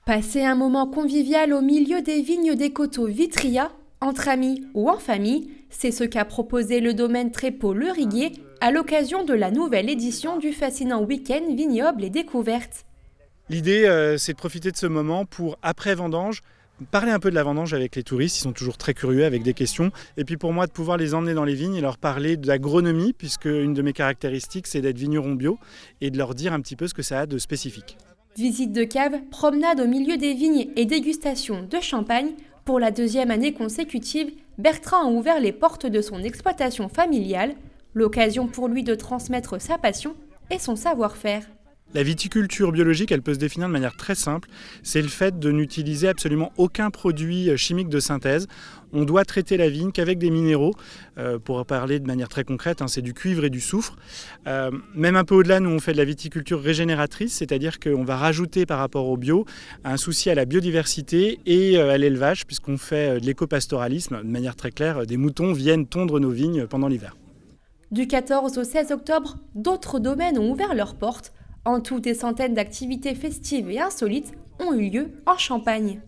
Passer un moment convivial au milieu des vignes des coteaux Vitria, entre amis ou en famille, c'est ce qu'a proposé le domaine Trépeau Le Riguier à l'occasion de la nouvelle édition du fascinant week-end vignoble et découverte. L'idée, c'est de profiter de ce moment pour, après vendange, parler un peu de la vendange avec les touristes. Ils sont toujours très curieux avec des questions. Et puis pour moi, de pouvoir les emmener dans les vignes et leur parler de l'agronomie, puisque une de mes caractéristiques, c'est d'être vigneron bio, et de leur dire un petit peu ce que ça a de spécifique. Visite de cave, promenade au milieu des vignes et dégustation de champagne. Pour la deuxième année consécutive, Bertrand a ouvert les portes de son exploitation familiale, l'occasion pour lui de transmettre sa passion et son savoir-faire. La viticulture biologique, elle peut se définir de manière très simple. C'est le fait de n'utiliser absolument aucun produit chimique de synthèse. On doit traiter la vigne qu'avec des minéraux. Pour parler de manière très concrète, c'est du cuivre et du soufre. Même un peu au-delà, nous on fait de la viticulture régénératrice, c'est-à-dire qu'on va rajouter par rapport au bio un souci à la biodiversité et à l'élevage, puisqu'on fait de l'éco-pastoralisme. De manière très claire, des moutons viennent tondre nos vignes pendant l'hiver. Du 14 au 16 octobre, d'autres domaines ont ouvert leurs portes. En tout, des centaines d'activités festives et insolites ont eu lieu en Champagne.